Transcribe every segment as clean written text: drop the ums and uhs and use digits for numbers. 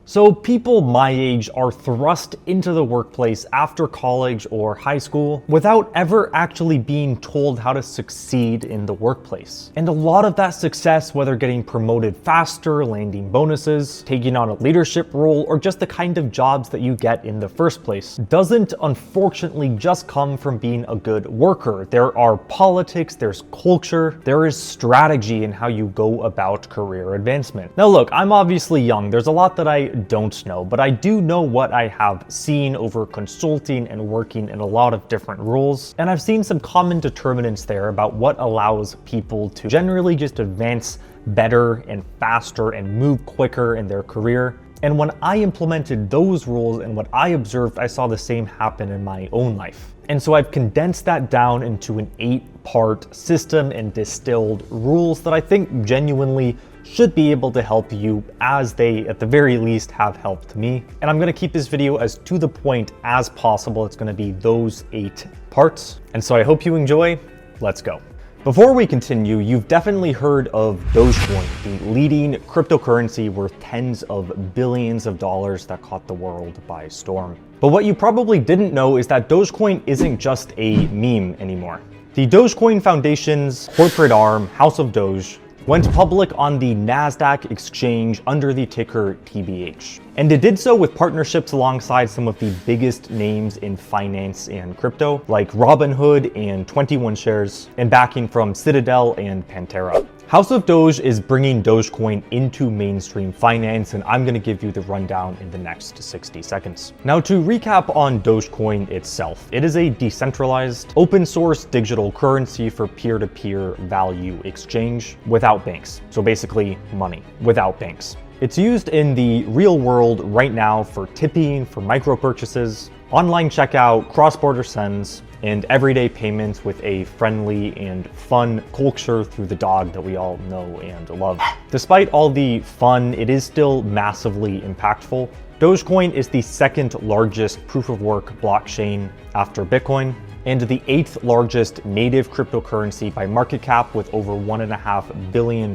So people my age are thrust into the workplace after college or high school without ever actually being told how to succeed in the workplace. And a lot of that success, whether getting promoted faster, landing bonuses, taking on a leadership role, or just the kind of jobs that you get in the first place, doesn't unfortunately just come from being a good worker. There are politics, there's culture, there is strategy in how you go about career advancement. Now look, I'm obviously young. There's a lot that I don't know, but I do know what I have seen over consulting and working in a lot of different roles, and I've seen some common determinants there about what allows people to generally just advance better and faster and move quicker in their career. And when I implemented those rules and what I observed, I saw the same happen in my own life. And so I've condensed that down into an 8-part system and distilled rules that I think genuinely should be able to help you, as they at the very least have helped me. And I'm gonna keep this video as to the point as possible. It's gonna be those 8 parts. And so I hope you enjoy. Let's go. Before we continue, you've definitely heard of Dogecoin, the leading cryptocurrency worth tens of billions of dollars that caught the world by storm. But what you probably didn't know is that Dogecoin isn't just a meme anymore. The Dogecoin Foundation's corporate arm, House of Doge, went public on the NASDAQ exchange under the ticker TBH. And it did so with partnerships alongside some of the biggest names in finance and crypto, like Robinhood and 21 Shares, and backing from Citadel and Pantera. House of Doge is bringing Dogecoin into mainstream finance, and I'm going to give you the rundown in the next 60 seconds. Now, to recap on Dogecoin itself, it is a decentralized, open source digital currency for peer-to-peer value exchange without banks. So basically, money without banks. It's used in the real world right now for tipping, for micro purchases, online checkout, cross-border sends, and everyday payments with a friendly and fun culture through the dog that we all know and love. Despite all the fun, it is still massively impactful. Dogecoin is the 2nd largest proof-of-work blockchain after Bitcoin, and the 8th largest native cryptocurrency by market cap, with over $1.5 billion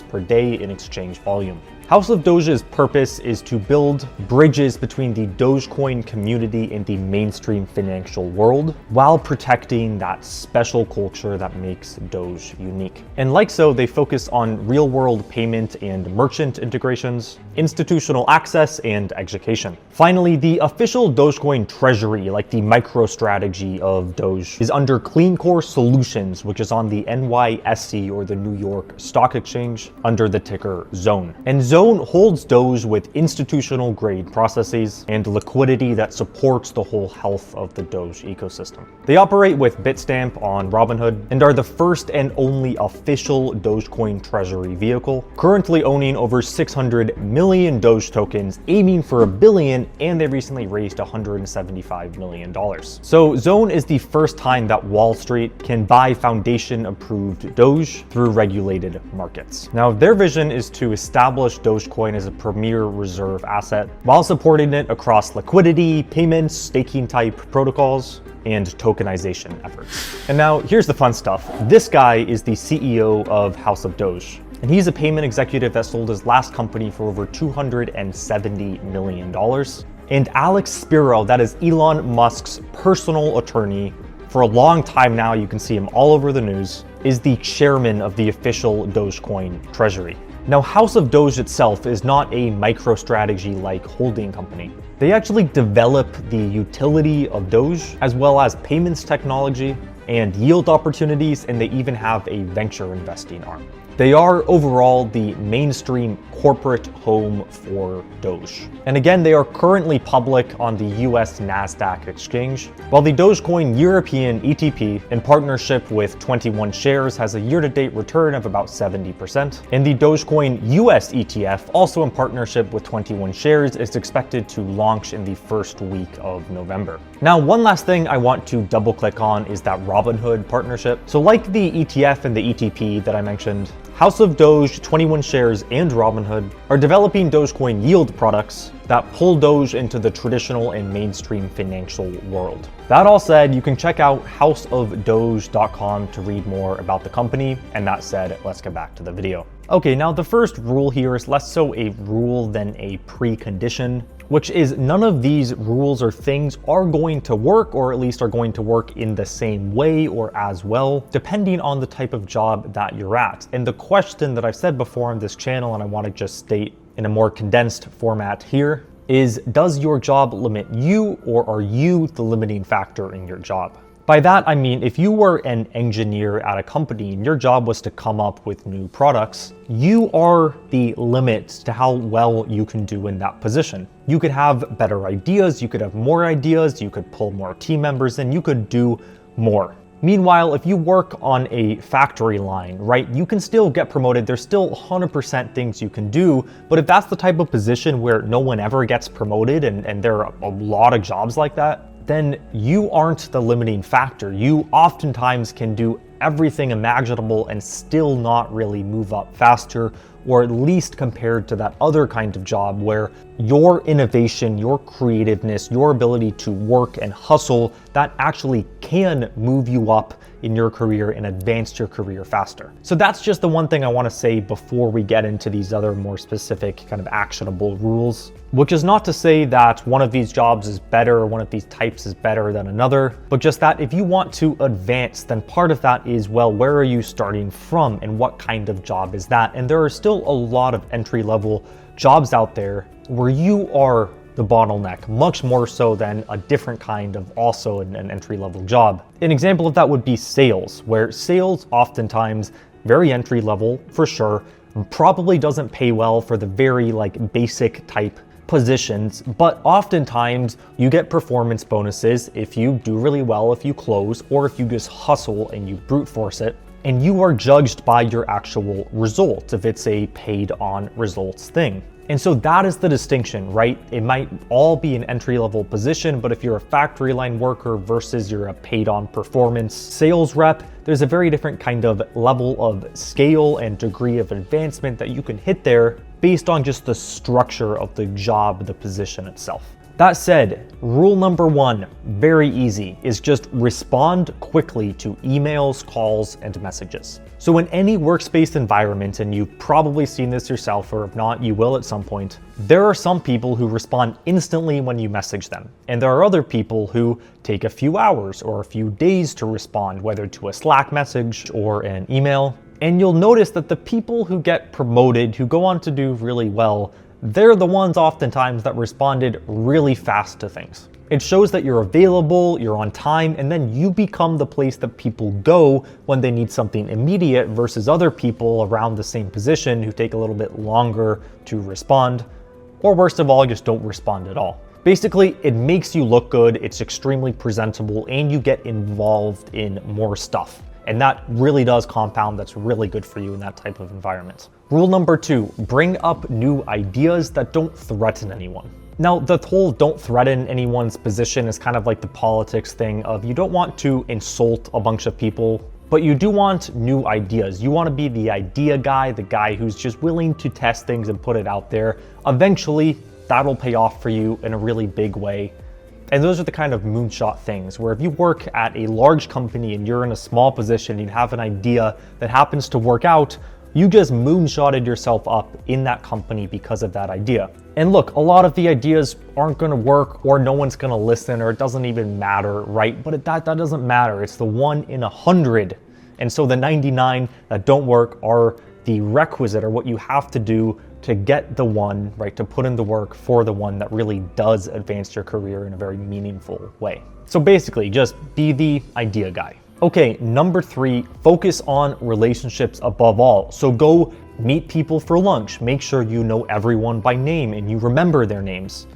per day in exchange volume. House of Doge's purpose is to build bridges between the Dogecoin community and the mainstream financial world, while protecting that special culture that makes Doge unique. And like so, they focus on real-world payment and merchant integrations, institutional access, and education. Finally, the official Dogecoin treasury, like the micro-strategy of Doge, is under CleanCore Solutions, which is on the NYSE, or the New York Stock Exchange, under the ticker ZONE. And ZONE holds Doge with institutional grade processes and liquidity that supports the whole health of the Doge ecosystem. They operate with Bitstamp on Robinhood and are the first and only official Dogecoin treasury vehicle, currently owning over 600 million Doge tokens, aiming for $1 billion, and they recently raised $175 million. So ZONE is the first time that Wall Street can buy foundation approved Doge through regulated markets. Now, their vision is to establish Dogecoin as a premier reserve asset while supporting it across liquidity, payments, staking type protocols, and tokenization efforts. And now here's the fun stuff. This guy is the CEO of House of Doge, and he's a payment executive that sold his last company for over $270 million. And Alex Spiro, that is Elon Musk's personal attorney for a long time now, you can see him all over the news, is the chairman of the official Dogecoin treasury. Now, House of Doge itself is not a MicroStrategy-like holding company. They actually develop the utility of Doge, as well as payments technology and yield opportunities, and they even have a venture investing arm. They are overall the mainstream corporate home for Doge. And again, they are currently public on the US NASDAQ exchange, while the Dogecoin European ETP, in partnership with 21 Shares, has a year-to-date return of about 70%. And the Dogecoin US ETF, also in partnership with 21 Shares, is expected to launch in the first week of November. Now, one last thing I want to double click on is that Robinhood partnership. So like the ETF and the ETP that I mentioned, House of Doge, 21 Shares, and Robinhood are developing Dogecoin yield products that pull Doge into the traditional and mainstream financial world. That all said, you can check out houseofdoge.com to read more about the company. And that said, let's get back to the video. Okay, now the first rule here is less so a rule than a precondition, which is none of these rules or things are going to work, or at least are going to work in the same way or as well, depending on the type of job that you're at. And the question that I've said before on this channel, and I want to just state in a more condensed format here, is does your job limit you, or are you the limiting factor in your job? By that, I mean, if you were an engineer at a company and your job was to come up with new products, you are the limit to how well you can do in that position. You could have better ideas, you could have more ideas, you could pull more team members in, you could do more. Meanwhile, if you work on a factory line, right, you can still get promoted. There's still 100% things you can do. But if that's the type of position where no one ever gets promoted, and there are a lot of jobs like that, then you aren't the limiting factor. You oftentimes can do everything imaginable and still not really move up faster, or at least compared to that other kind of job where your innovation, your creativeness, your ability to work and hustle, that actually can move you up in your career and advance your career faster. So that's just the one thing I want to say before we get into these other more specific kind of actionable rules, which is not to say that one of these jobs is better or one of these types is better than another, but just that if you want to advance, then part of that is, well, where are you starting from and what kind of job is that? And there are still a lot of entry-level jobs out there where you are the bottleneck, much more so than a different kind of also an entry-level job. An example of that would be sales, where sales oftentimes very entry-level for sure, probably doesn't pay well for the very basic type positions, but oftentimes you get performance bonuses if you do really well, if you close, or if you just hustle and you brute force it, and you are judged by your actual results if it's a paid on results thing. And so that is the distinction, right? It might all be an entry-level position, but if you're a factory line worker versus you're a paid on performance sales rep, there's a very different kind of level of scale and degree of advancement that you can hit there based on just the structure of the job, the position itself. That said, rule number one, very easy, is just respond quickly to emails, calls, and messages. So in any workspace environment, and you've probably seen this yourself, or if not, you will at some point, there are some people who respond instantly when you message them. And there are other people who take a few hours or a few days to respond, whether to a Slack message or an email. And you'll notice that the people who get promoted, who go on to do really well, they're the ones oftentimes that responded really fast to things. It shows that you're available, you're on time, and then you become the place that people go when they need something immediate versus other people around the same position who take a little bit longer to respond, or worst of all, just don't respond at all. Basically, it makes you look good, it's extremely presentable, and you get involved in more stuff. And that really does compound. That's really good for you in that type of environment. Rule number two, bring up new ideas that don't threaten anyone. Now, the whole don't threaten anyone's position is kind of like the politics thing of you don't want to insult a bunch of people, but you do want new ideas. You want to be the idea guy, the guy who's just willing to test things and put it out there. Eventually, that'll pay off for you in a really big way. And those are the kind of moonshot things where if you work at a large company and you're in a small position, you have an idea that happens to work out, you just moonshotted yourself up in that company because of that idea. And look, a lot of the ideas aren't going to work, or no one's going to listen, or it doesn't even matter, right? But that doesn't matter. It's the 1 in 100. And so the 99 that don't work are the requisite, or what you have to do to get the one, right, to put in the work for the one that really does advance your career in a very meaningful way. So basically, just be the idea guy. Okay, number three, focus on relationships above all. So go meet people for lunch. Make sure you know everyone by name and you remember their names.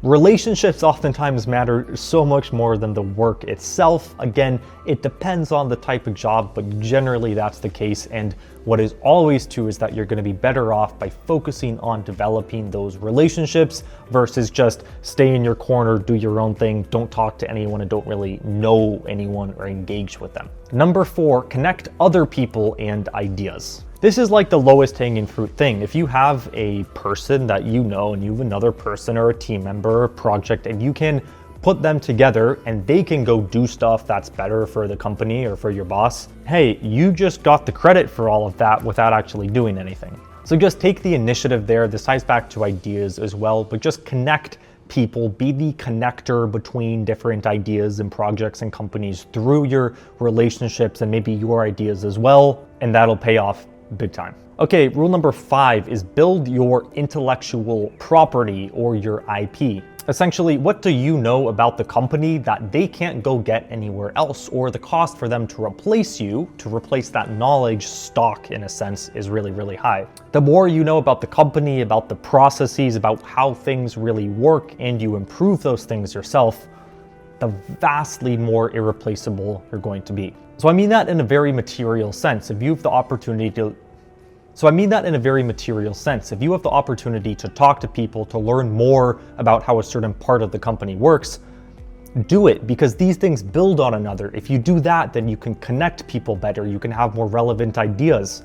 Relationships oftentimes matter so much more than the work itself. Again, it depends on the type of job, but generally that's the case. And what is always true is that you're going to be better off by focusing on developing those relationships versus just stay in your corner, do your own thing, don't talk to anyone, and don't really know anyone or engage with them. Number four, connect other people and ideas. This is like the lowest hanging fruit thing. If you have a person that you know and you have another person or a team member or a project and you can put them together and they can go do stuff that's better for the company or for your boss, hey, you just got the credit for all of that without actually doing anything. So just take the initiative there. This ties back to ideas as well, but just connect people, be the connector between different ideas and projects and companies through your relationships and maybe your ideas as well, and that'll pay off big time. Okay, rule number 5 is build your intellectual property or your IP. Essentially, what do you know about the company that they can't go get anywhere else, or the cost for them to replace you, to replace that knowledge stock in a sense, is really, really high. The more you know about the company, about the processes, about how things really work, and you improve those things yourself, the vastly more irreplaceable you're going to be. So I mean that in a very material sense. If you have the opportunity to talk to people, to learn more about how a certain part of the company works, do it, because these things build on another. If you do that, then you can connect people better. You can have more relevant ideas.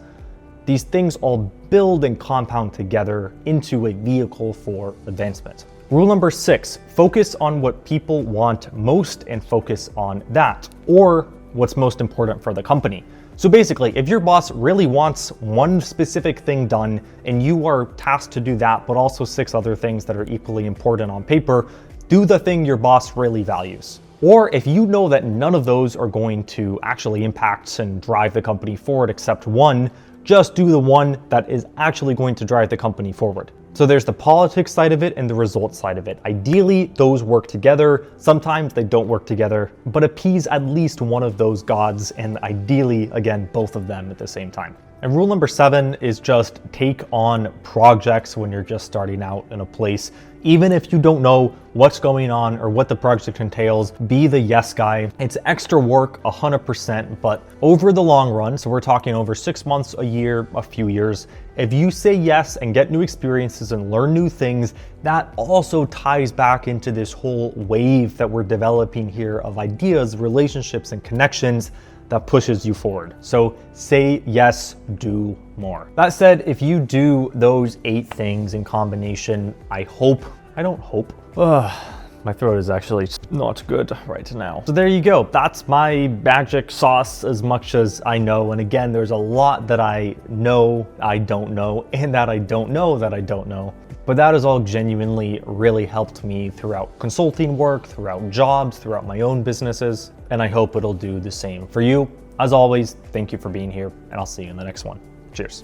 These things all build and compound together into a vehicle for advancement. Rule number 6, focus on what people want most and focus on that, or what's most important for the company. So basically, if your boss really wants one specific thing done and you are tasked to do that, but also 6 other things that are equally important on paper, do the thing your boss really values. Or if you know that none of those are going to actually impact and drive the company forward except one, just do the one that is actually going to drive the company forward. So there's the politics side of it and the results side of it. Ideally, those work together. Sometimes they don't work together, but appease at least one of those gods, and ideally, again, both of them at the same time. And rule number 7 is just take on projects when you're just starting out in a place. Even if you don't know what's going on or what the project entails, be the yes guy. It's extra work, 100%, but over the long run, so we're talking over 6 months, a year, a few years, if you say yes and get new experiences and learn new things, that also ties back into this whole wave that we're developing here of ideas, relationships, and connections that pushes you forward. So say yes, do more. That said, if you do those 8 things in combination, my throat is actually not good right now. So there you go. That's my magic sauce as much as I know. And again, there's a lot that I know I don't know, and that I don't know that I don't know. But that has all genuinely really helped me throughout consulting work, throughout jobs, throughout my own businesses, and I hope it'll do the same for you. As always, thank you for being here, and I'll see you in the next one. Cheers.